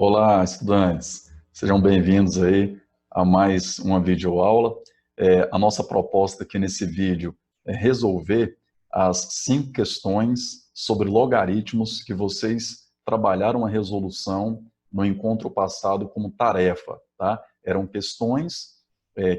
Olá, estudantes. Sejam bem-vindos aí a mais uma videoaula. A nossa proposta aqui nesse vídeo é resolver as 5 questões sobre logaritmos que vocês trabalharam a resolução no encontro passado como tarefa, tá? Eram questões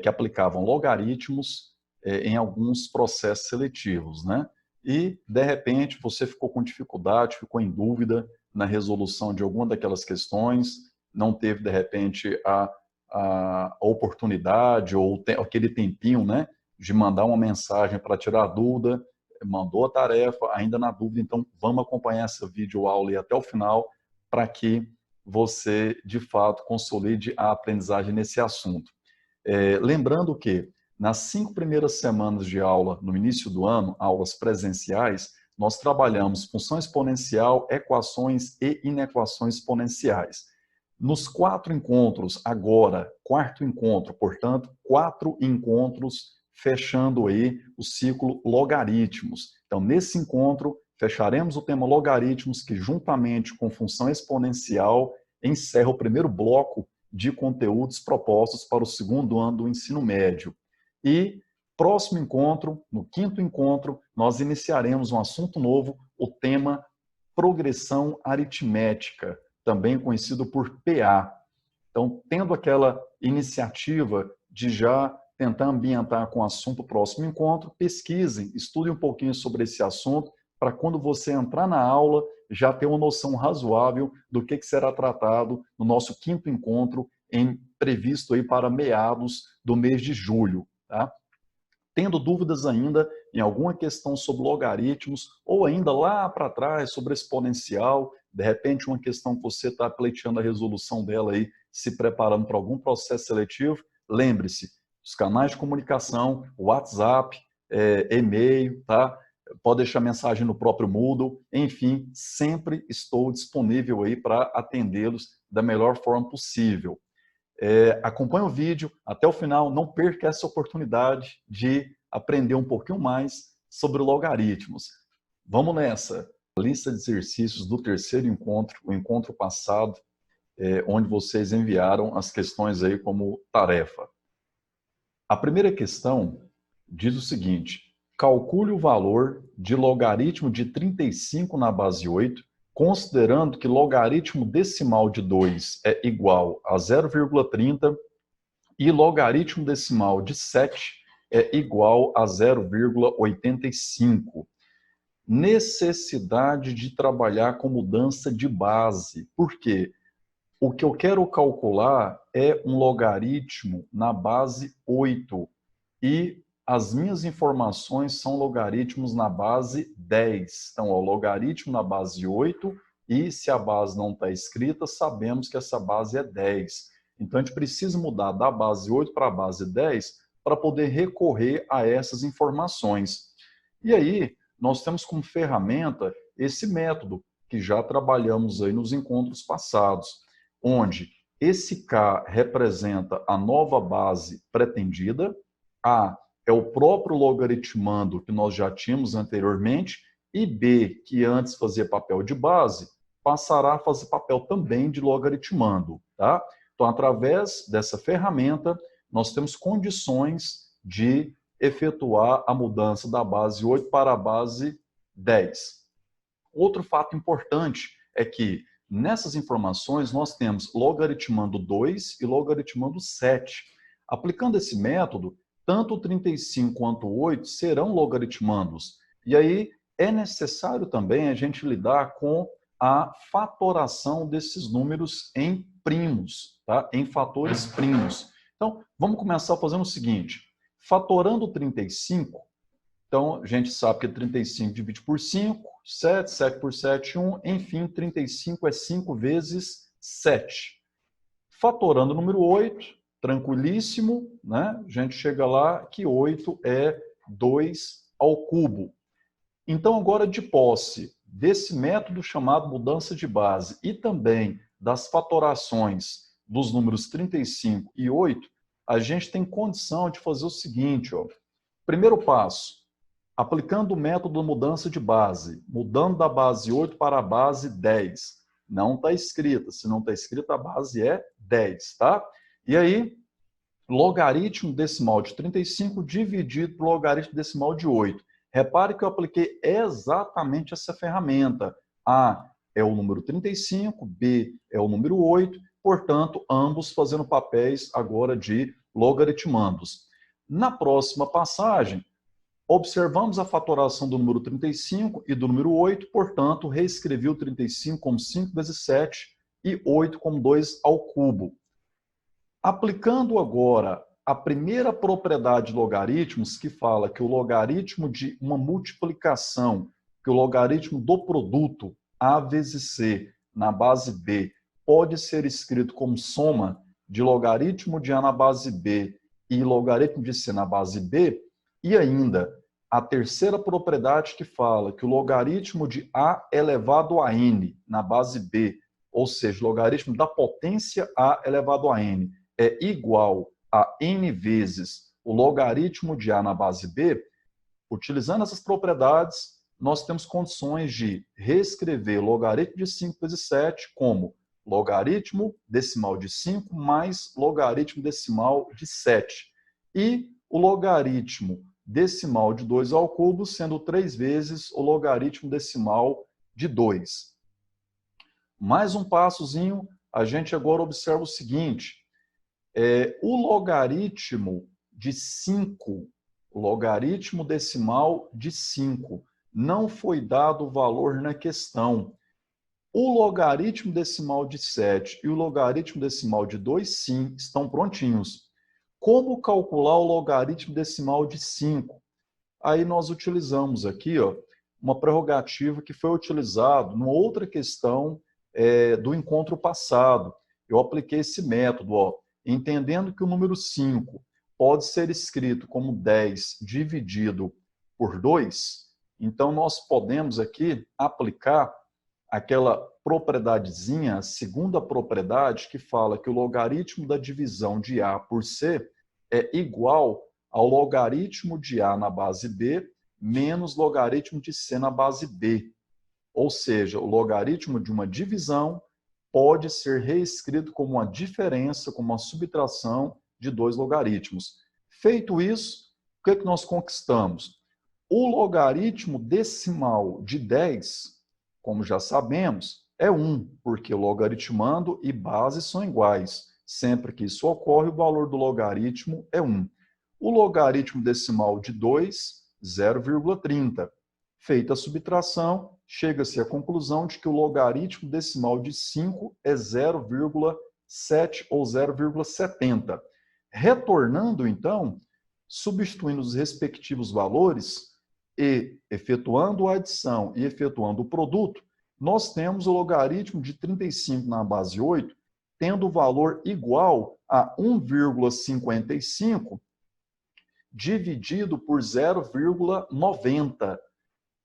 que aplicavam logaritmos em alguns processos seletivos, né? E, de repente, você ficou com dificuldade, ficou em dúvida na resolução de alguma daquelas questões, não teve, de repente, a oportunidade ou aquele tempinho, né, de mandar uma mensagem para tirar a dúvida, mandou a tarefa, ainda na dúvida, então vamos acompanhar essa videoaula aí até o final para que você, de fato, consolide a aprendizagem nesse assunto. Lembrando que nas 5 primeiras semanas de aula, no início do ano, aulas presenciais, nós trabalhamos função exponencial, equações e inequações exponenciais. Nos 4 encontros, agora, 4º encontro, portanto, 4 encontros fechando aí o ciclo logaritmos. Então, nesse encontro, fecharemos o tema logaritmos, que juntamente com função exponencial, encerra o primeiro bloco de conteúdos propostos para o 2º ano do ensino médio. E próximo encontro, no 5º encontro, nós iniciaremos um assunto novo, o tema progressão aritmética, também conhecido por PA. Então, tendo aquela iniciativa de já tentar ambientar com o assunto próximo encontro, pesquisem, estudem um pouquinho sobre esse assunto, para quando você entrar na aula, já ter uma noção razoável do que será tratado no nosso 5º encontro, previsto aí para meados do mês de julho. Tá? Tendo dúvidas ainda em alguma questão sobre logaritmos, ou ainda lá para trás sobre exponencial, de repente uma questão que você está pleiteando a resolução dela aí, se preparando para algum processo seletivo, lembre-se, os canais de comunicação, WhatsApp, e-mail, tá? Pode deixar mensagem no próprio Moodle, enfim, sempre estou disponível aí para atendê-los da melhor forma possível. Acompanhe o vídeo até o final, não perca essa oportunidade de aprender um pouquinho mais sobre logaritmos. Vamos nessa! A lista de exercícios do 3º encontro, o encontro passado, onde vocês enviaram as questões aí como tarefa. A primeira questão diz o seguinte: calcule o valor de logaritmo de 35 na base 8, considerando que logaritmo decimal de 2 é igual a 0,30 e logaritmo decimal de 7 é igual a 0,85. Necessidade de trabalhar com mudança de base. Por quê? O que eu quero calcular é um logaritmo na base 8 e as minhas informações são logaritmos na base 10. Então, o logaritmo na base 8 e se a base não está escrita, sabemos que essa base é 10. Então, a gente precisa mudar da base 8 para a base 10 para poder recorrer a essas informações. E aí, nós temos como ferramenta esse método que já trabalhamos aí nos encontros passados, onde esse K representa a nova base pretendida, A é o próprio logaritmando que nós já tínhamos anteriormente, e B, que antes fazia papel de base, passará a fazer papel também de logaritmando. Tá? Então, através dessa ferramenta, nós temos condições de efetuar a mudança da base 8 para a base 10. Outro fato importante é que nessas informações nós temos logaritmando 2 e logaritmando 7. Aplicando esse método, tanto o 35 quanto o 8 serão logaritmandos. E aí é necessário também a gente lidar com a fatoração desses números em primos, tá? Em fatores primos. Então, vamos começar fazendo o seguinte: fatorando 35, então a gente sabe que 35 divide por 5, 7, 7 por 7, 1, enfim, 35 é 5 vezes 7. Fatorando o número 8, tranquilíssimo, né? A gente chega lá que 8 é 2 ao cubo. Então, agora de posse desse método chamado mudança de base e também das fatorações dos números 35 e 8, a gente tem condição de fazer o seguinte, ó. Primeiro passo, aplicando o método mudança de base, mudando da base 8 para a base 10. Não está escrita. Se não está escrita, a base é 10, tá? E aí, logaritmo decimal de 35 dividido por logaritmo decimal de 8. Repare que eu apliquei exatamente essa ferramenta. A é o número 35, B é o número 8, portanto, ambos fazendo papéis agora de logaritmandos. Na próxima passagem, observamos a fatoração do número 35 e do número 8, portanto, reescrevi o 35 como 5 vezes 7 e 8 como 2 ao cubo. Aplicando agora a primeira propriedade de logaritmos, que fala que o logaritmo de uma multiplicação, que o logaritmo do produto A vezes C na base B pode ser escrito como soma de logaritmo de A na base B e logaritmo de C na base B, e ainda a terceira propriedade que fala que o logaritmo de A elevado a N na base B, ou seja, o logaritmo da potência A elevado a N, é igual a N vezes o logaritmo de A na base B, utilizando essas propriedades, nós temos condições de reescrever logaritmo de 5 vezes 7 como logaritmo decimal de 5 mais logaritmo decimal de 7. E o logaritmo decimal de 2 ao cubo sendo 3 vezes o logaritmo decimal de 2. Mais um passozinho, a gente agora observa o seguinte: o logaritmo de 5, o logaritmo decimal de 5, não foi dado o valor na questão. O logaritmo decimal de 7 e o logaritmo decimal de 2, sim, estão prontinhos. Como calcular o logaritmo decimal de 5? Aí nós utilizamos aqui uma prerrogativa que foi utilizada numa outra questão do encontro passado. Eu apliquei esse método, entendendo que o número 5 pode ser escrito como 10 dividido por 2, então nós podemos aqui aplicar aquela propriedadezinha, a segunda propriedade, que fala que o logaritmo da divisão de A por C é igual ao logaritmo de A na base B menos logaritmo de C na base B. Ou seja, o logaritmo de uma divisão pode ser reescrito como uma diferença, como uma subtração de dois logaritmos. Feito isso, o que nós conquistamos? O logaritmo decimal de 10, como já sabemos, é 1, porque o logaritmando e base são iguais. Sempre que isso ocorre, o valor do logaritmo é 1. O logaritmo decimal de 2, 0,30. Feita a subtração, chega-se à conclusão de que o logaritmo decimal de 5 é 0,7 ou 0,70. Retornando, então, substituindo os respectivos valores e efetuando a adição e efetuando o produto, nós temos o logaritmo de 35 na base 8, tendo o valor igual a 1,55 dividido por 0,90.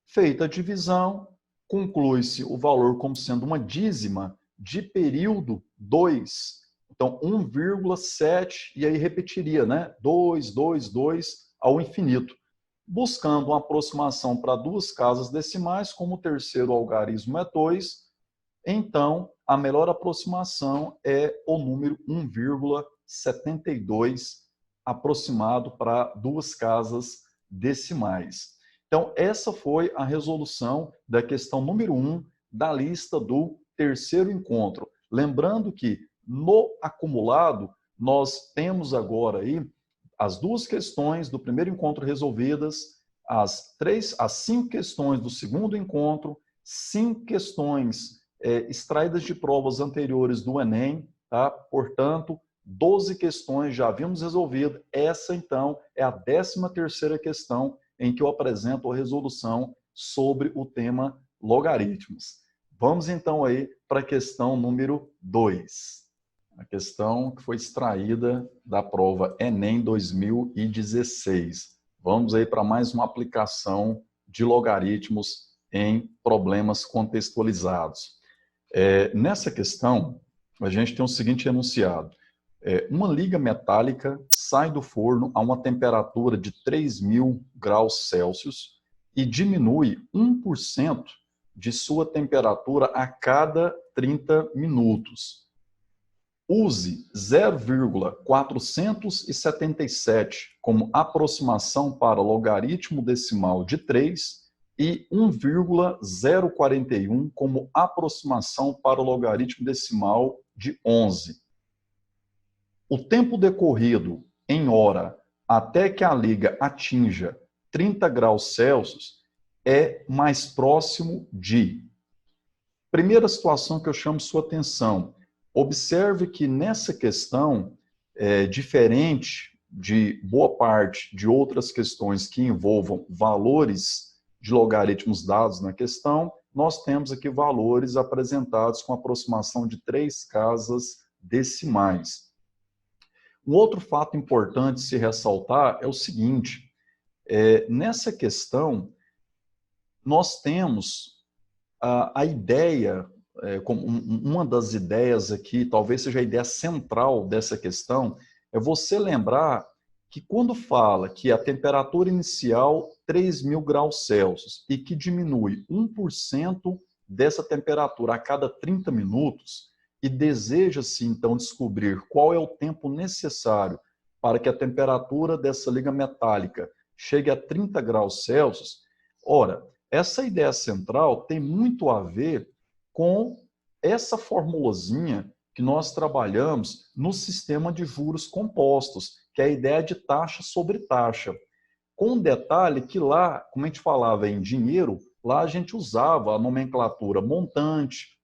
Feita a divisão, conclui-se o valor como sendo uma dízima de período 2. Então, 1,7, e aí repetiria, né? 2, 2, 2 ao infinito. Buscando uma aproximação para duas casas decimais, como o terceiro algarismo é 2, então a melhor aproximação é o número 1,72, aproximado para duas casas decimais. Então, essa foi a resolução da questão número 1 da lista do terceiro encontro. Lembrando que no acumulado, nós temos agora aí as duas questões do primeiro encontro resolvidas, as 5 questões do segundo encontro, 5 questões extraídas de provas anteriores do Enem, tá? Portanto, 12 questões já havíamos resolvido. Essa, então, é a 13ª questão em que eu apresento a resolução sobre o tema logaritmos. Vamos, então, aí para a questão número 2. A questão que foi extraída da prova Enem 2016. Vamos aí para mais uma aplicação de logaritmos em problemas contextualizados. Nessa questão, a gente tem o seguinte enunciado. Uma liga metálica sai do forno a uma temperatura de 3.000 graus Celsius e diminui 1% de sua temperatura a cada 30 minutos. Use 0,477 como aproximação para logaritmo decimal de 3 e 1,041 como aproximação para o logaritmo decimal de 11. O tempo decorrido em hora até que a liga atinja 30 graus Celsius é mais próximo de... Primeira situação que eu chamo sua atenção. Observe que nessa questão, diferente de boa parte de outras questões que envolvam valores de logaritmos dados na questão, nós temos aqui valores apresentados com aproximação de 3 casas decimais. Um outro fato importante se ressaltar é o seguinte, nessa questão, nós temos a ideia, como uma das ideias aqui, talvez seja a ideia central dessa questão, é você lembrar que quando fala que a temperatura inicial 3.000 graus Celsius e que diminui 1% dessa temperatura a cada 30 minutos e deseja-se então descobrir qual é o tempo necessário para que a temperatura dessa liga metálica chegue a 30 graus Celsius, ora, essa ideia central tem muito a ver com essa formulazinha que nós trabalhamos no sistema de juros compostos, que é a ideia de taxa sobre taxa. Com detalhe que lá, como a gente falava em dinheiro, lá a gente usava a nomenclatura montante,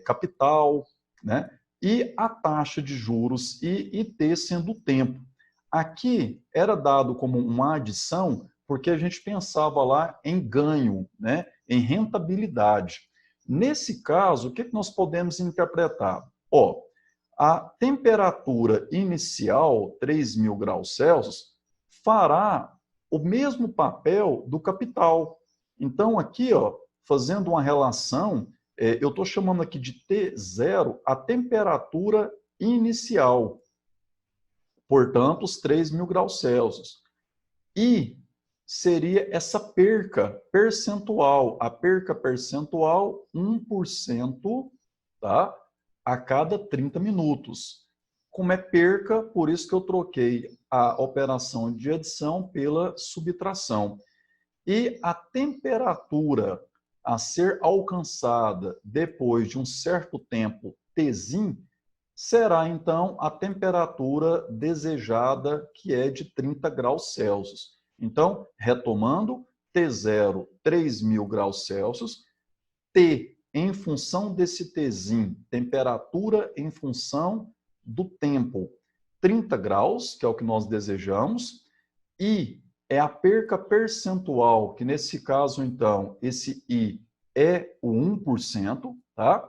capital, né? E a taxa de juros e IT sendo o tempo. Aqui era dado como uma adição porque a gente pensava lá em ganho, né? Em rentabilidade. Nesse caso, o que nós podemos interpretar? A temperatura inicial, 3.000 graus Celsius, fará o mesmo papel do capital. Então, aqui, fazendo uma relação, eu estou chamando aqui de T0 a temperatura inicial. Portanto, os 3.000 graus Celsius. E seria essa perca percentual. A perca percentual, 1%, tá? A cada 30 minutos. Como é perca, por isso que eu troquei a operação de adição pela subtração. E a temperatura a ser alcançada depois de um certo tempo Tzinho, será então a temperatura desejada, que é de 30 graus Celsius. Então, retomando, T0, 3.000 graus Celsius, T em função desse Tzinho, temperatura em função do tempo, 30 graus, que é o que nós desejamos, e é a perca percentual, que nesse caso, então, esse I é o 1%, tá?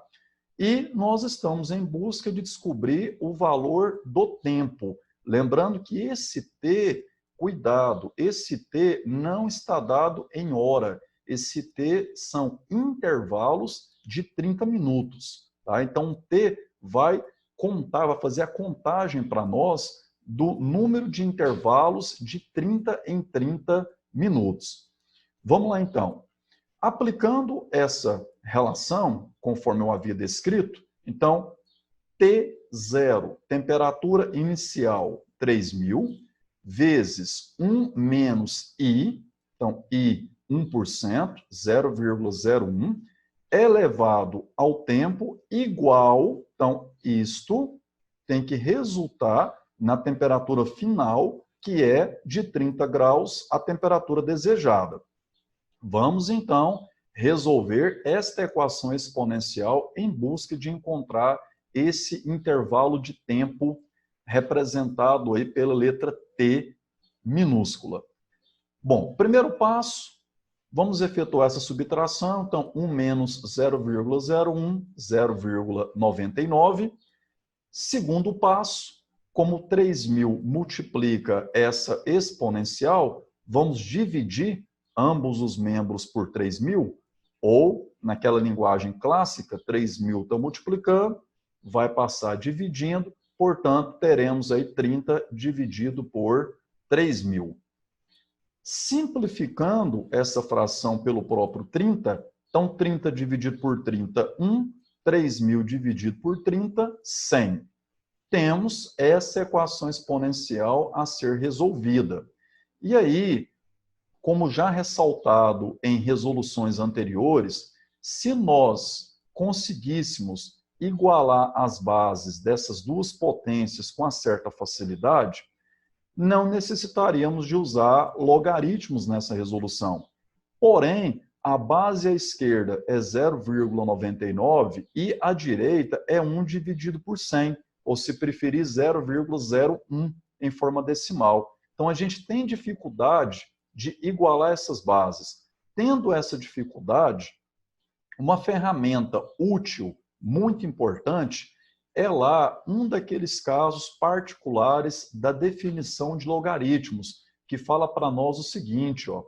E nós estamos em busca de descobrir o valor do tempo. Lembrando que esse T, cuidado, esse T não está dado em hora. Esse T são intervalos de 30 minutos. Tá? Então, o T vai contar, vai fazer a contagem para nós do número de intervalos de 30 em 30 minutos. Vamos lá, então. Aplicando essa relação, conforme eu havia descrito, então, T0, temperatura inicial, 3.000, vezes 1 menos I, então, I, 1%, 0,01, elevado ao tempo igual, então, isto tem que resultar na temperatura final, que é de 30 graus, a temperatura desejada. Vamos, então, resolver esta equação exponencial em busca de encontrar esse intervalo de tempo representado aí pela letra T minúscula. Bom, primeiro passo, vamos efetuar essa subtração. Então, 1 menos 0,01, 0,99. Segundo passo, como 3.000 multiplica essa exponencial, vamos dividir ambos os membros por 3.000, ou, naquela linguagem clássica, 3.000 está multiplicando, vai passar dividindo, portanto, teremos aí 30 dividido por 3.000. Simplificando essa fração pelo próprio 30, Então, 30 dividido por 30, 1. 3.000 dividido por 30, 100. Temos essa equação exponencial a ser resolvida. E aí, como já ressaltado em resoluções anteriores, se nós conseguíssemos igualar as bases dessas duas potências com uma certa facilidade, não necessitaríamos de usar logaritmos nessa resolução. Porém, a base à esquerda é 0,99 e a direita é 1 dividido por 100, ou se preferir 0,01 em forma decimal. Então, a gente tem dificuldade de igualar essas bases. Tendo essa dificuldade, uma ferramenta útil, muito importante, é lá um daqueles casos particulares da definição de logaritmos, que fala para nós o seguinte, ó,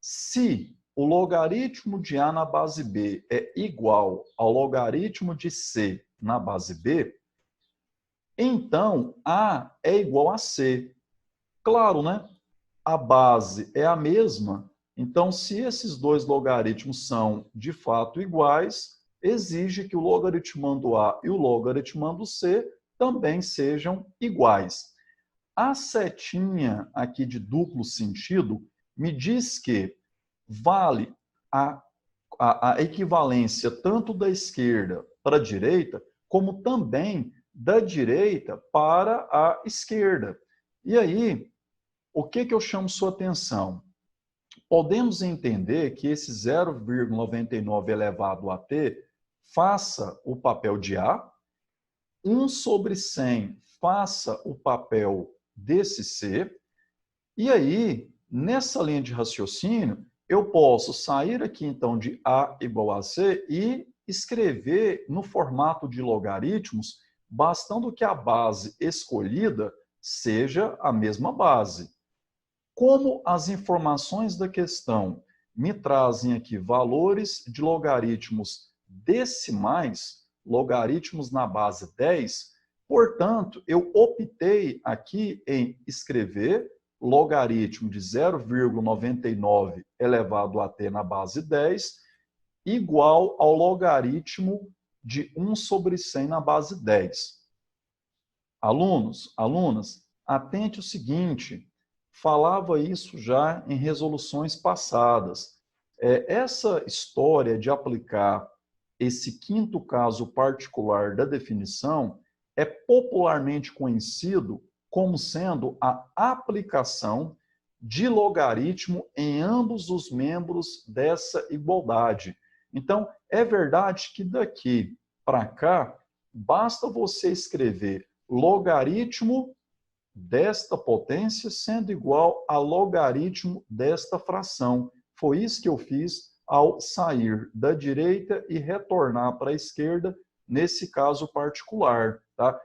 se o logaritmo de A na base B é igual ao logaritmo de C na base B, então A é igual a C. Claro, né? A base é a mesma, então se esses dois logaritmos são de fato iguais, exige que o logaritmando A e o logaritmando C também sejam iguais. A setinha aqui de duplo sentido me diz que vale a equivalência tanto da esquerda para a direita, como também da direita para a esquerda. E aí, o que eu chamo sua atenção? Podemos entender que esse 0,99 elevado a t faça o papel de A, 1 sobre 100 faça o papel desse C, e aí, nessa linha de raciocínio, eu posso sair aqui, então, de A igual a C e escrever no formato de logaritmos, bastando que a base escolhida seja a mesma base. Como as informações da questão me trazem aqui valores de logaritmos decimais, logaritmos na base 10, portanto, eu optei aqui em escrever logaritmo de 0,99 elevado a t na base 10 igual ao logaritmo de 1 sobre 100 na base 10. Alunos, alunas, atente o seguinte, falava isso já em resoluções passadas. Essa história de aplicar esse quinto caso particular da definição é popularmente conhecido como sendo a aplicação de logaritmo em ambos os membros dessa igualdade. Então, é verdade que daqui para cá, basta você escrever logaritmo desta potência sendo igual a logaritmo desta fração. Foi isso que eu fiz ao sair da direita e retornar para a esquerda, nesse caso particular, tá?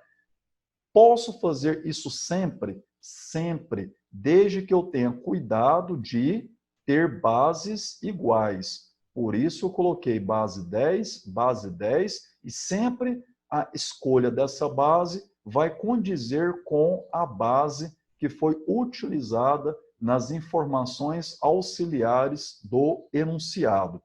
Posso fazer isso sempre? Sempre, desde que eu tenha cuidado de ter bases iguais. Por isso eu coloquei base 10 e sempre a escolha dessa base vai condizer com a base que foi utilizada nas informações auxiliares do enunciado.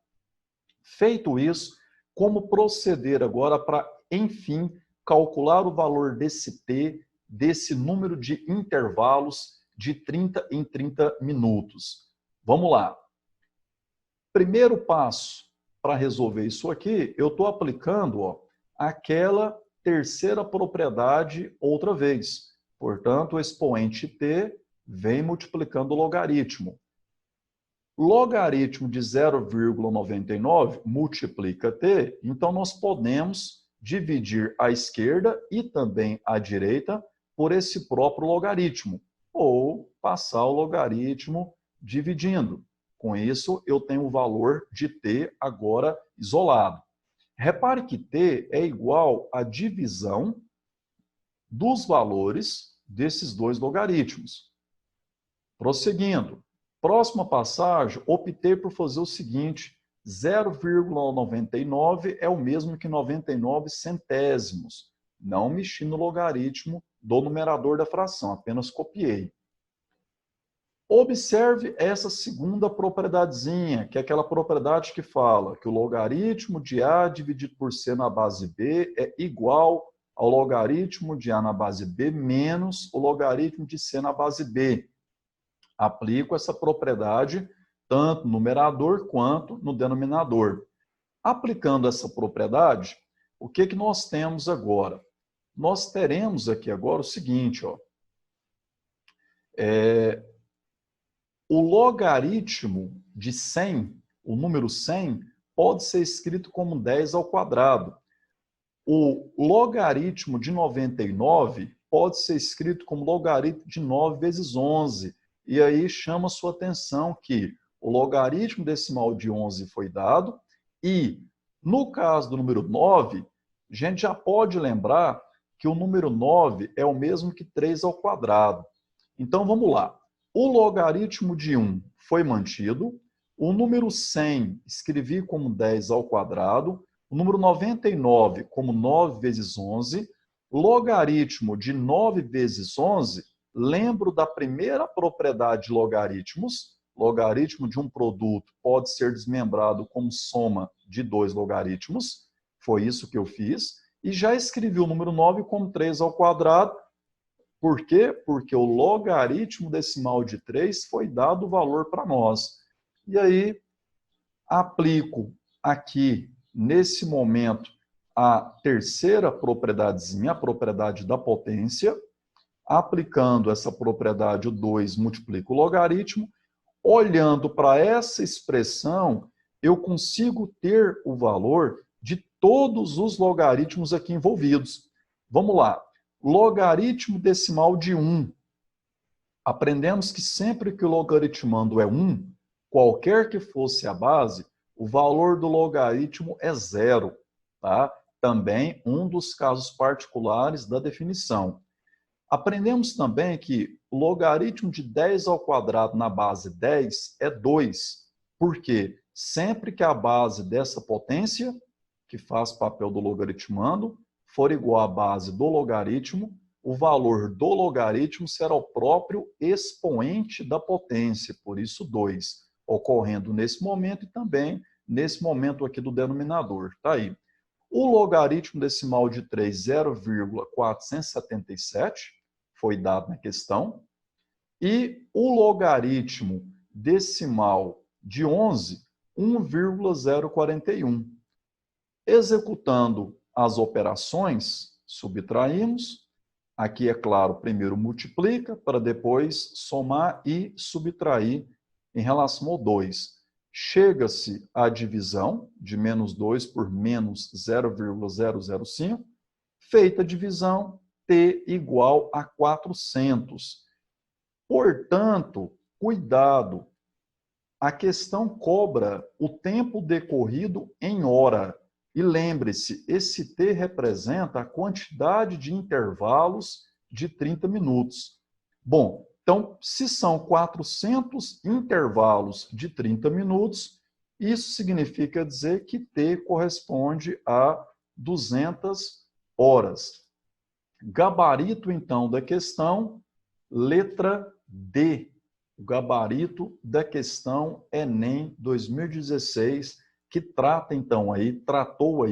Feito isso, como proceder agora para, enfim, calcular o valor desse t, desse número de intervalos de 30 em 30 minutos? Vamos lá. Primeiro passo para resolver isso aqui, eu estou aplicando aquela terceira propriedade outra vez. Portanto, o expoente t vem multiplicando o logaritmo. Logaritmo de 0,99 multiplica t, então nós podemos dividir a esquerda e também a direita por esse próprio logaritmo, ou passar o logaritmo dividindo. Com isso, eu tenho o valor de t agora isolado. Repare que t é igual à divisão dos valores desses dois logaritmos. Prosseguindo. Próxima passagem, optei por fazer o seguinte, 0,99 é o mesmo que 99 centésimos. Não mexi no logaritmo do numerador da fração, apenas copiei. Observe essa segunda propriedadezinha, que é aquela propriedade que fala que o logaritmo de A dividido por C na base B é igual ao logaritmo de A na base B menos o logaritmo de C na base B. Aplico essa propriedade tanto no numerador quanto no denominador. Aplicando essa propriedade, o que nós temos agora? Nós teremos aqui agora o seguinte, ó. O logaritmo de 100, o número 100, pode ser escrito como 10 ao quadrado. O logaritmo de 99 pode ser escrito como logaritmo de 9 vezes 11. E aí chama a sua atenção que o logaritmo decimal de 11 foi dado e, no caso do número 9, a gente já pode lembrar que o número 9 é o mesmo que 3 ao quadrado. Então, vamos lá. O logaritmo de 1 foi mantido, o número 100 escrevi como 10 ao quadrado, o número 99 como 9 vezes 11, logaritmo de 9 vezes 11, lembro da primeira propriedade de logaritmos, logaritmo de um produto pode ser desmembrado como soma de dois logaritmos, foi isso que eu fiz, e já escrevi o número 9 como 3 ao quadrado. Por quê? Porque o logaritmo decimal de 3 foi dado o valor para nós. E aí, aplico aqui, nesse momento, a terceira propriedadezinha, a propriedade da potência. Aplicando essa propriedade, o 2 multiplica o logaritmo. Olhando para essa expressão, eu consigo ter o valor de todos os logaritmos aqui envolvidos. Vamos lá. Logaritmo decimal de 1. Aprendemos que sempre que o logaritmando é 1, qualquer que fosse a base, o valor do logaritmo é 0. Tá? Também um dos casos particulares da definição. Aprendemos também que o logaritmo de 10 ao quadrado na base 10 é 2. Por quê? Sempre que a base dessa potência, que faz papel do logaritmando, for igual à base do logaritmo, o valor do logaritmo será o próprio expoente da potência, por isso 2, ocorrendo nesse momento e também nesse momento aqui do denominador. Tá aí. O logaritmo decimal de 3, 0,477, foi dado na questão, e o logaritmo decimal de 11, 1,041. Executando as operações, subtraímos. Aqui, é claro, primeiro multiplica, para depois somar e subtrair em relação ao 2. Chega-se à divisão de menos 2 por menos 0,005. Feita a divisão, t igual a 400. Portanto, cuidado, a questão cobra o tempo decorrido em hora. E lembre-se, esse t representa a quantidade de intervalos de 30 minutos. Bom, então, se são 400 intervalos de 30 minutos, isso significa dizer que t corresponde a 200 horas. Gabarito, então, da questão, letra D. O gabarito da questão Enem 2016, que trata, então, tratou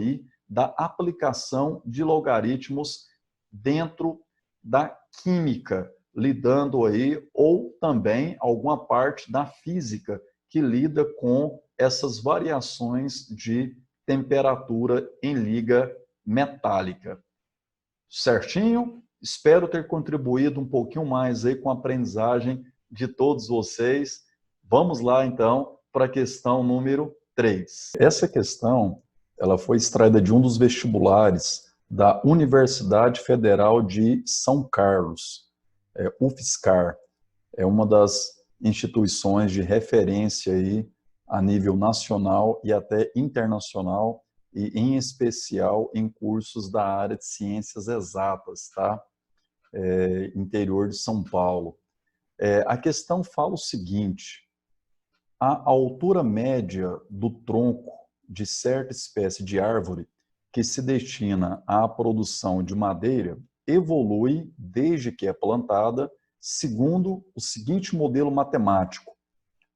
da aplicação de logaritmos dentro da química, lidando ou também alguma parte da física que lida com essas variações de temperatura em liga metálica. Certinho? Espero ter contribuído um pouquinho mais com a aprendizagem de todos vocês. Vamos lá, então, para a questão número 3. Essa questão ela foi extraída de um dos vestibulares da Universidade Federal de São Carlos, UFSCar. É uma das instituições de referência a nível nacional e até internacional, e em especial em cursos da área de ciências exatas, tá? Interior de São Paulo. A questão fala o seguinte: a altura média do tronco de certa espécie de árvore que se destina à produção de madeira evolui desde que é plantada segundo o seguinte modelo matemático: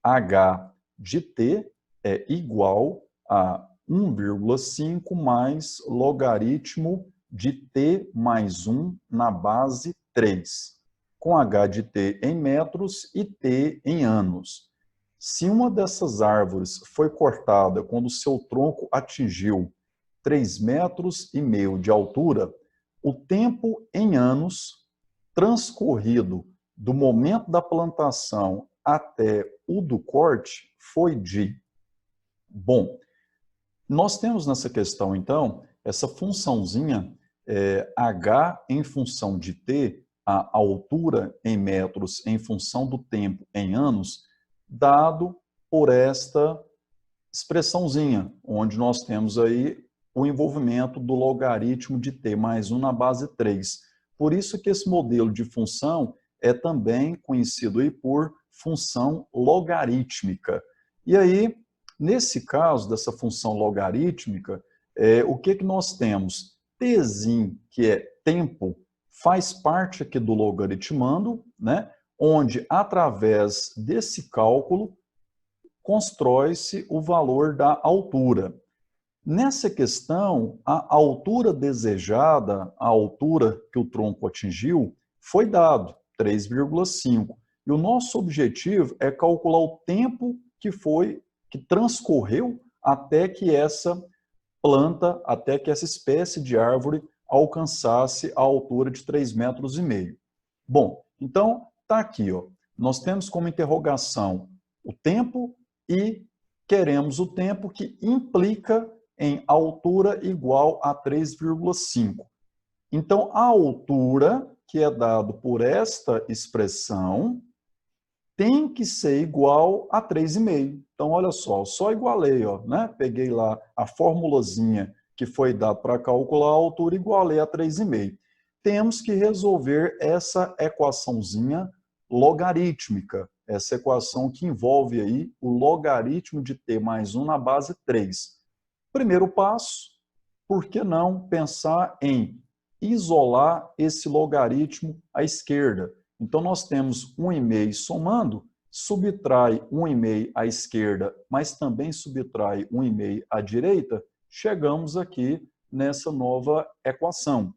h de t é igual a 1,5 mais logaritmo de t mais 1 na base 3, com h de t em metros e t em anos. Se uma dessas árvores foi cortada quando seu tronco atingiu 3,5 metros de altura, o tempo em anos transcorrido do momento da plantação até o do corte foi de... Bom, nós temos nessa questão, então, essa funçãozinha h em função de t, a altura em metros em função do tempo em anos, dado por esta expressãozinha, onde nós temos aí o envolvimento do logaritmo de t mais 1 na base 3. Por isso que esse modelo de função é também conhecido aí por função logarítmica. E aí, nesse caso dessa função logarítmica, o que nós temos? Tzinho, que é tempo, faz parte aqui do logaritmando, né? Onde, através desse cálculo, constrói-se o valor da altura. Nessa questão, a altura desejada, a altura que o tronco atingiu, foi dado, 3,5. E o nosso objetivo é calcular o tempo que transcorreu até que essa planta, até que essa espécie de árvore alcançasse a altura de 3,5 metros. Bom, então está aqui, ó. Nós temos como interrogação o tempo e queremos o tempo que implica em altura igual a 3,5. Então, a altura, que é dado por esta expressão, tem que ser igual a 3,5. Então, olha só igualei, ó, né? Peguei lá a formulazinha que foi dada para calcular a altura, igualei a 3,5. Temos que resolver essa equaçãozinha logarítmica, essa equação que envolve aí o logaritmo de t mais 1 na base 3. Primeiro passo, por que não pensar em isolar esse logaritmo à esquerda? Então, nós temos 1,5 somando, subtrai 1,5 à esquerda, mas também subtrai 1,5 à direita, chegamos aqui nessa nova equação.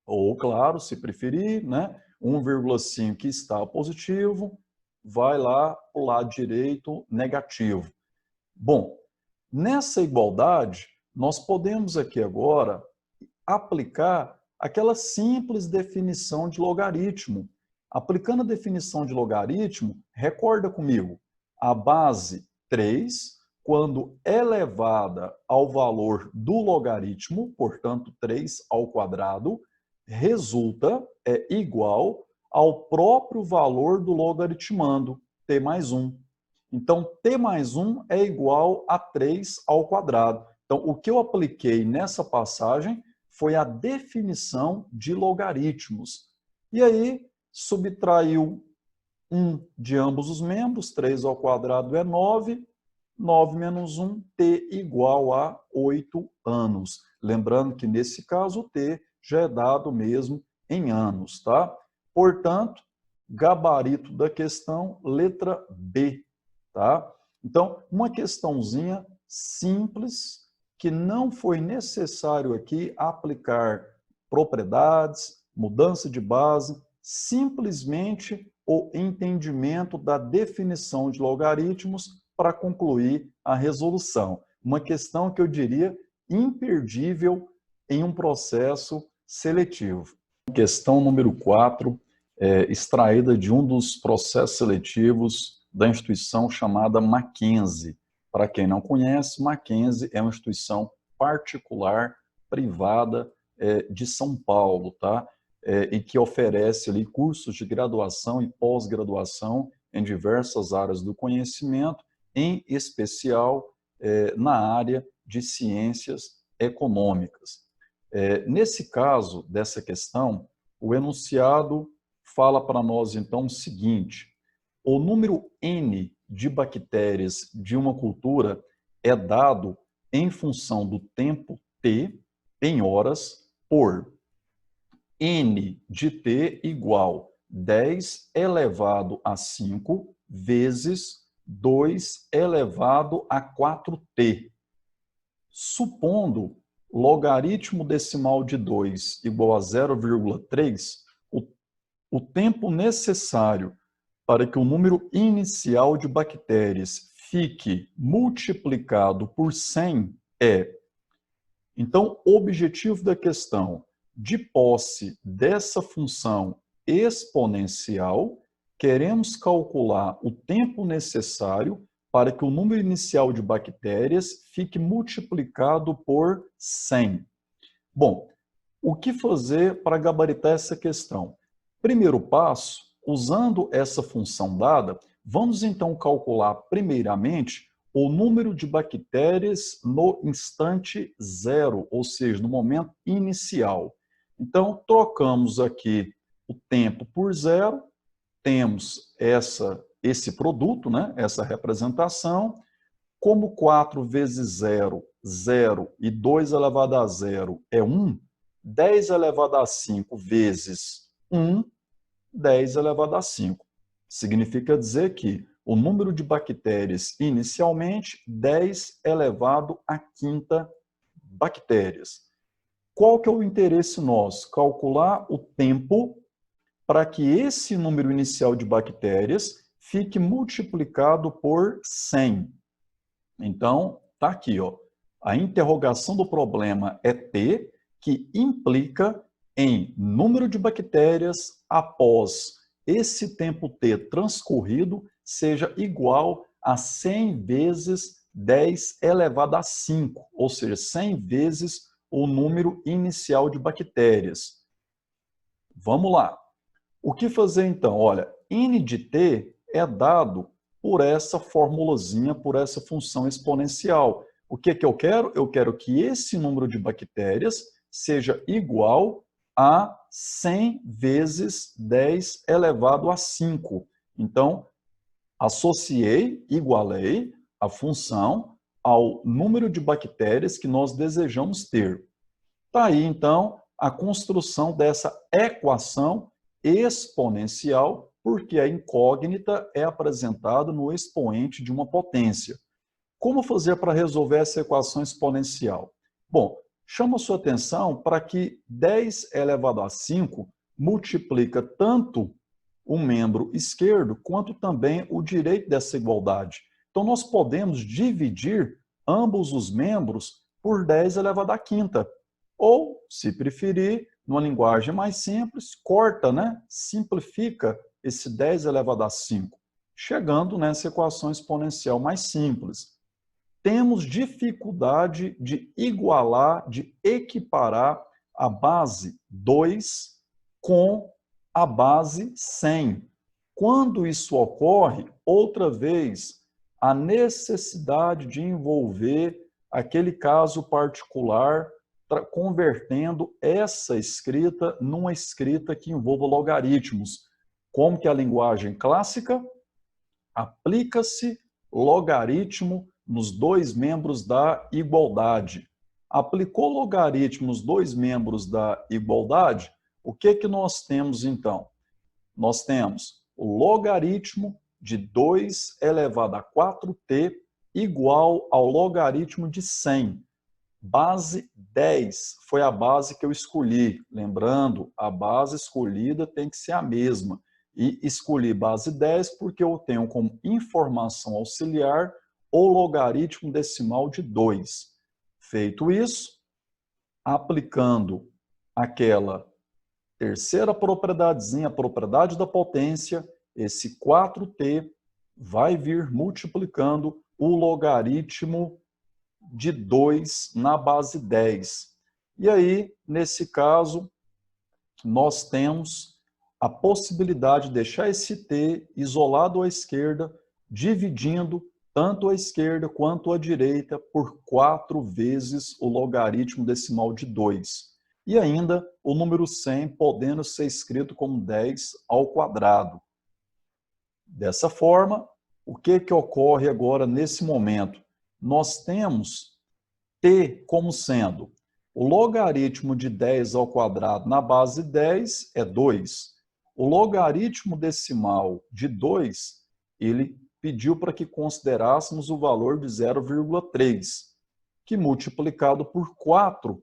Ou, claro, se preferir, né, 1,5 que está positivo, vai lá para o lado direito negativo. Bom, nessa igualdade, nós podemos aqui agora aplicar aquela simples definição de logaritmo. Aplicando a definição de logaritmo, recorda comigo, a base 3, quando elevada ao valor do logaritmo, portanto 3 ao quadrado, resulta, é igual ao próprio valor do logaritmando, t mais 1. Então, t mais 1 é igual a 3 ao quadrado. Então, o que eu apliquei nessa passagem foi a definição de logaritmos. E aí, subtraiu 1 de ambos os membros, 3 ao quadrado é 9, 9 menos 1, t igual a 8 anos. Lembrando que, nesse caso, o t já é dado mesmo em anos, tá? Portanto, gabarito da questão, letra B, tá? Então, uma questãozinha simples, que não foi necessário aqui aplicar propriedades, mudança de base, simplesmente o entendimento da definição de logaritmos para concluir a resolução. Uma questão que eu diria imperdível em um processo seletivo. Questão número 4, extraída de um dos processos seletivos da instituição chamada Mackenzie. Para quem não conhece, Mackenzie é uma instituição particular, privada, de São Paulo, tá? E que oferece ali cursos de graduação e pós-graduação em diversas áreas do conhecimento, em especial na área de ciências econômicas. Nesse caso, dessa questão, o enunciado fala para nós, então, o seguinte: o número N de bactérias de uma cultura é dado em função do tempo T em horas por N de T igual 10 elevado a 5 vezes 2 elevado a 4t. Supondo logaritmo decimal de 2 igual a 0,3, o tempo necessário para que o número inicial de bactérias fique multiplicado por 100 é... Então, o objetivo da questão, de posse dessa função exponencial, queremos calcular o tempo necessário para que o número inicial de bactérias fique multiplicado por 100. Bom, o que fazer para gabaritar essa questão? Primeiro passo, usando essa função dada, vamos então calcular primeiramente o número de bactérias no instante zero, ou seja, no momento inicial. Então, trocamos aqui o tempo por zero, temos esse produto, né? Essa representação. Como 4 vezes 0, 0 e 2 elevado a 0 é 1, 10 elevado a 5 vezes 1, 10 elevado a 5. Significa dizer que o número de bactérias inicialmente, 10 elevado a quinta bactérias. Qual que é o interesse nosso? Calcular o tempo para que esse número inicial de bactérias fique multiplicado por 100. Então, está aqui, ó. A interrogação do problema é T, que implica em número de bactérias após esse tempo T transcorrido seja igual a 100 vezes 10 elevado a 5, ou seja, 100 vezes o número inicial de bactérias. Vamos lá. O que fazer então? Olha, N de T é dado por essa formulazinha, por essa função exponencial. O que que eu quero? Eu quero que esse número de bactérias seja igual a 100 vezes 10 elevado a 5. Então, associei, igualei a função ao número de bactérias que nós desejamos ter. Está aí, então, a construção dessa equação exponencial, porque a incógnita é apresentada no expoente de uma potência. Como fazer para resolver essa equação exponencial? Bom, chamo a sua atenção para que 10 elevado a 5 multiplica tanto o membro esquerdo quanto também o direito dessa igualdade. Então, nós podemos dividir ambos os membros por 10 elevado à quinta. Ou, se preferir, numa linguagem mais simples, corta, né? Simplifica esse 10 elevado a 5, chegando nessa equação exponencial mais simples. Temos dificuldade de igualar, de equiparar a base 2 com a base 100. Quando isso ocorre, outra vez, a necessidade de envolver aquele caso particular, convertendo essa escrita numa escrita que envolva logaritmos. Como que a linguagem clássica aplica-se logaritmo nos dois membros da igualdade. Aplicou logaritmo nos dois membros da igualdade, o que que nós temos então? Nós temos o logaritmo de 2 elevado a 4t igual ao logaritmo de 100. Base 10 foi a base que eu escolhi. Lembrando, a base escolhida tem que ser a mesma. E escolhi base 10 porque eu tenho como informação auxiliar o logaritmo decimal de 2. Feito isso, aplicando aquela terceira propriedadezinha, a propriedade da potência, esse 4t vai vir multiplicando o logaritmo de 2 na base 10. E aí, nesse caso, nós temos a possibilidade de deixar esse t isolado à esquerda, dividindo tanto a esquerda quanto a direita por 4 vezes o logaritmo decimal de 2. E ainda o número 100 podendo ser escrito como 10 ao quadrado. Dessa forma, o que que ocorre agora nesse momento? Nós temos t como sendo o logaritmo de 10 ao quadrado na base 10 é 2. o logaritmo decimal de 2, ele pediu para que considerássemos o valor de 0,3, que multiplicado por 4,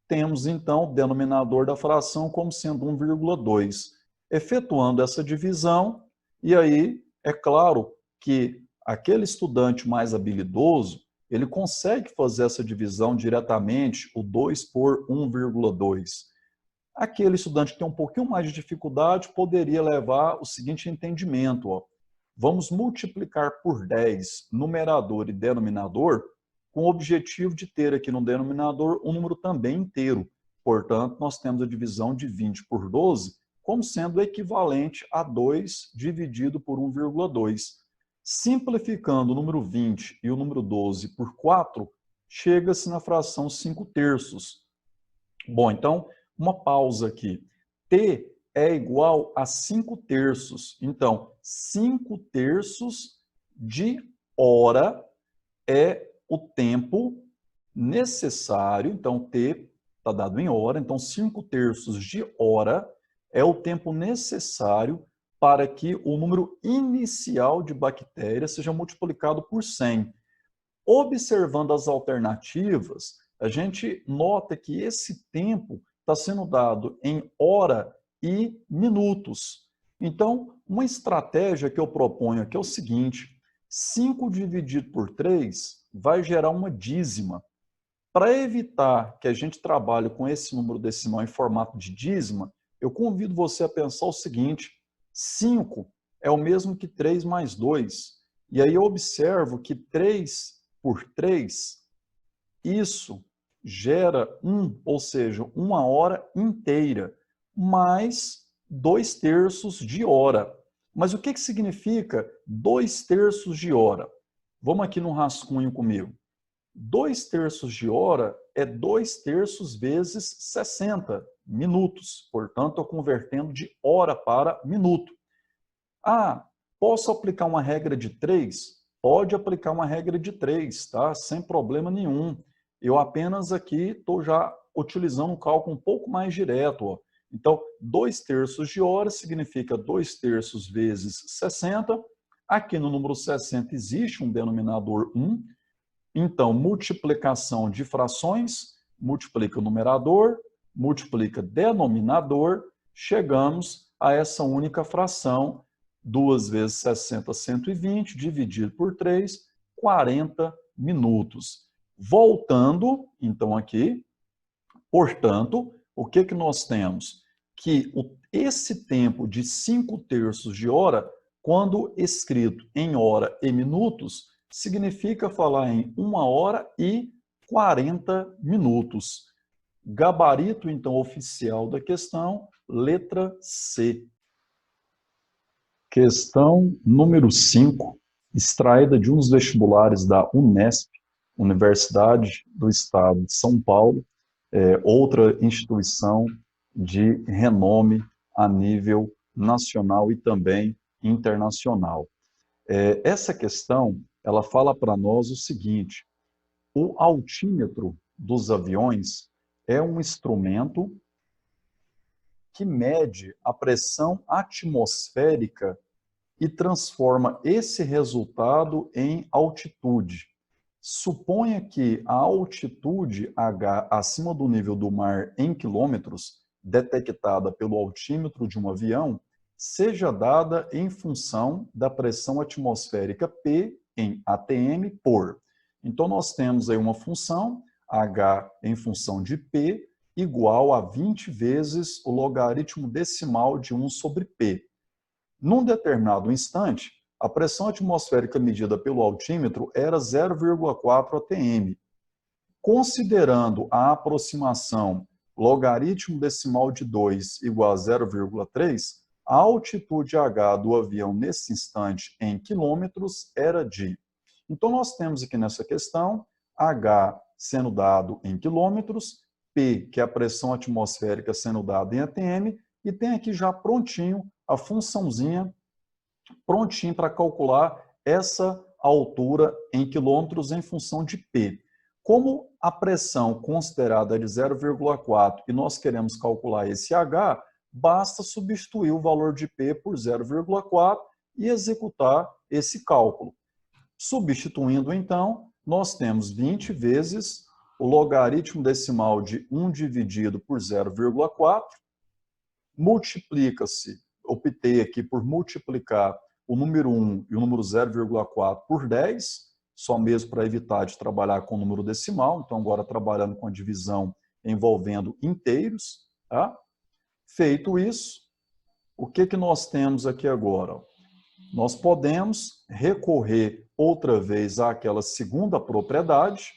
temos então o denominador da fração como sendo 1,2. Efetuando essa divisão, e aí é claro que aquele estudante mais habilidoso, ele consegue fazer essa divisão diretamente, o 2 por 1,2. Aquele estudante que tem um pouquinho mais de dificuldade poderia levar o seguinte entendimento, ó. Vamos multiplicar por 10 numerador e denominador com o objetivo de ter aqui no denominador um número também inteiro. Portanto, nós temos a divisão de 20 por 12 como sendo equivalente a 2 dividido por 1,2. Simplificando o número 20 e o número 12 por 4, chega-se na fração 5/3. Bom, então, uma pausa aqui. T é igual a 5/3. Então, 5/3 de hora é o tempo necessário. Então, T está dado em hora. Então, 5/3 de hora é o tempo necessário para que o número inicial de bactérias seja multiplicado por 100. Observando as alternativas, a gente nota que esse tempo está sendo dado em hora e minutos. Então, uma estratégia que eu proponho aqui é o seguinte: 5 dividido por 3 vai gerar uma dízima. Para evitar que a gente trabalhe com esse número decimal em formato de dízima, eu convido você a pensar o seguinte: 5 é o mesmo que 3 mais 2. E aí eu observo que 3 por 3, isso gera 1, ou seja, 1 hora inteira, mais 2/3 de hora. Mas o que significa 2/3 de hora? Vamos aqui no rascunho comigo. 2/3 de hora é 2/3 vezes 60 minutos. Portanto, estou convertendo de hora para minuto. Ah, posso aplicar uma regra de 3? Pode aplicar uma regra de 3, tá? Sem problema nenhum. Eu apenas aqui estou já utilizando um cálculo um pouco mais direto, ó. Então, 2/3 de hora significa 2/3 vezes 60. Aqui no número 60 existe um denominador 1. Então, multiplicação de frações, multiplica o numerador, multiplica denominador, chegamos a essa única fração. 2 vezes 60, 120, dividido por 3, 40 minutos. Voltando, então, aqui, portanto, o que nós temos? Que esse tempo de 5/3 de hora, quando escrito em hora e minutos, significa falar em 1 hora e 40 minutos. Gabarito, então, oficial da questão, letra C. Questão número 5, extraída de um dos vestibulares da Unesp, Universidade do Estado de São Paulo, outra instituição de renome a nível nacional e também internacional. Essa questão, ela fala para nós o seguinte: o altímetro dos aviões é um instrumento que mede a pressão atmosférica e transforma esse resultado em altitude. Suponha que a altitude H acima do nível do mar em quilômetros, detectada pelo altímetro de um avião, seja dada em função da pressão atmosférica P em ATM por. Então, nós temos aí uma função, H em função de P, igual a 20 vezes o logaritmo decimal de 1 sobre P. Num determinado instante, a pressão atmosférica medida pelo altímetro era 0,4 atm. Considerando a aproximação logaritmo decimal de 2 igual a 0,3, a altitude H do avião nesse instante em quilômetros era de. Então, nós temos aqui nessa questão H sendo dado em quilômetros, P, que é a pressão atmosférica, sendo dada em atm, e tem aqui já prontinho a funçãozinha, prontinho para calcular essa altura em quilômetros em função de P. Como a pressão considerada é de 0,4 e nós queremos calcular esse H, basta substituir o valor de P por 0,4 e executar esse cálculo. Substituindo, então, nós temos 20 vezes o logaritmo decimal de 1 dividido por 0,4, multiplica-se, optei aqui por multiplicar o número 1 e o número 0,4 por 10, só mesmo para evitar de trabalhar com o número decimal, então agora trabalhando com a divisão envolvendo inteiros. Tá? Feito isso, o que nós temos aqui agora? Nós podemos recorrer outra vez àquela segunda propriedade.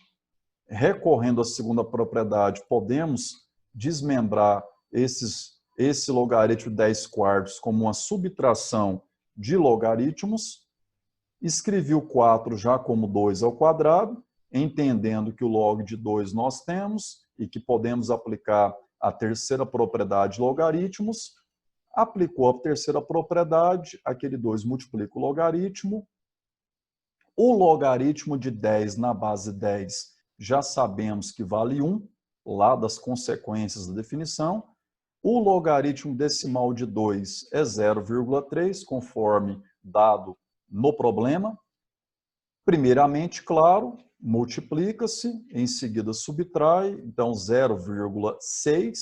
Recorrendo à segunda propriedade, podemos desmembrar esse logaritmo de 10 quartos como uma subtração de logaritmos. Escrevi o 4 já como 2 ao quadrado, entendendo que o log de 2 nós temos e que podemos aplicar a terceira propriedade de logaritmos. Aplicou a terceira propriedade, aquele 2 multiplica o logaritmo. O logaritmo de 10 na base 10 já sabemos que vale 1, lá das consequências da definição. O logaritmo decimal de 2 é 0,3, conforme dado no problema. Primeiramente, claro, multiplica-se, em seguida subtrai, então 0,6,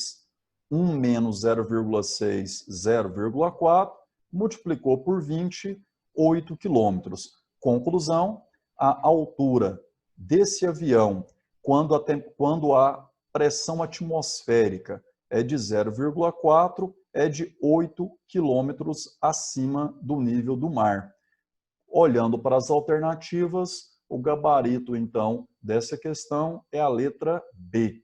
1 menos 0,6, 0,4, multiplicou por 20, 8 quilômetros. Conclusão, a altura desse avião, quando a pressão atmosférica é de 0,4, é de 8 quilômetros acima do nível do mar. Olhando para as alternativas, o gabarito, então, dessa questão é a letra B.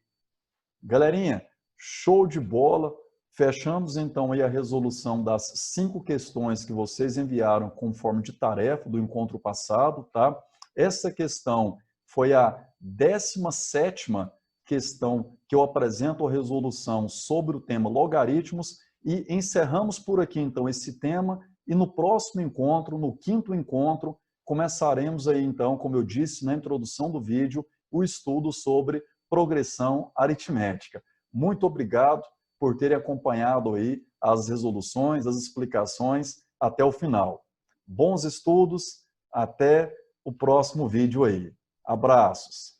Galerinha, show de bola! Fechamos, então, aí a resolução das 5 questões que vocês enviaram conforme de tarefa do encontro passado, tá? Essa questão foi a 17ª questão que eu apresento a resolução sobre o tema logaritmos e encerramos por aqui, então, esse tema e no próximo encontro, no 5º encontro, começaremos aí, então, como eu disse na introdução do vídeo, o estudo sobre progressão aritmética. Muito obrigado por terem acompanhado aí as resoluções, as explicações até o final. Bons estudos, até o próximo vídeo aí. Abraços!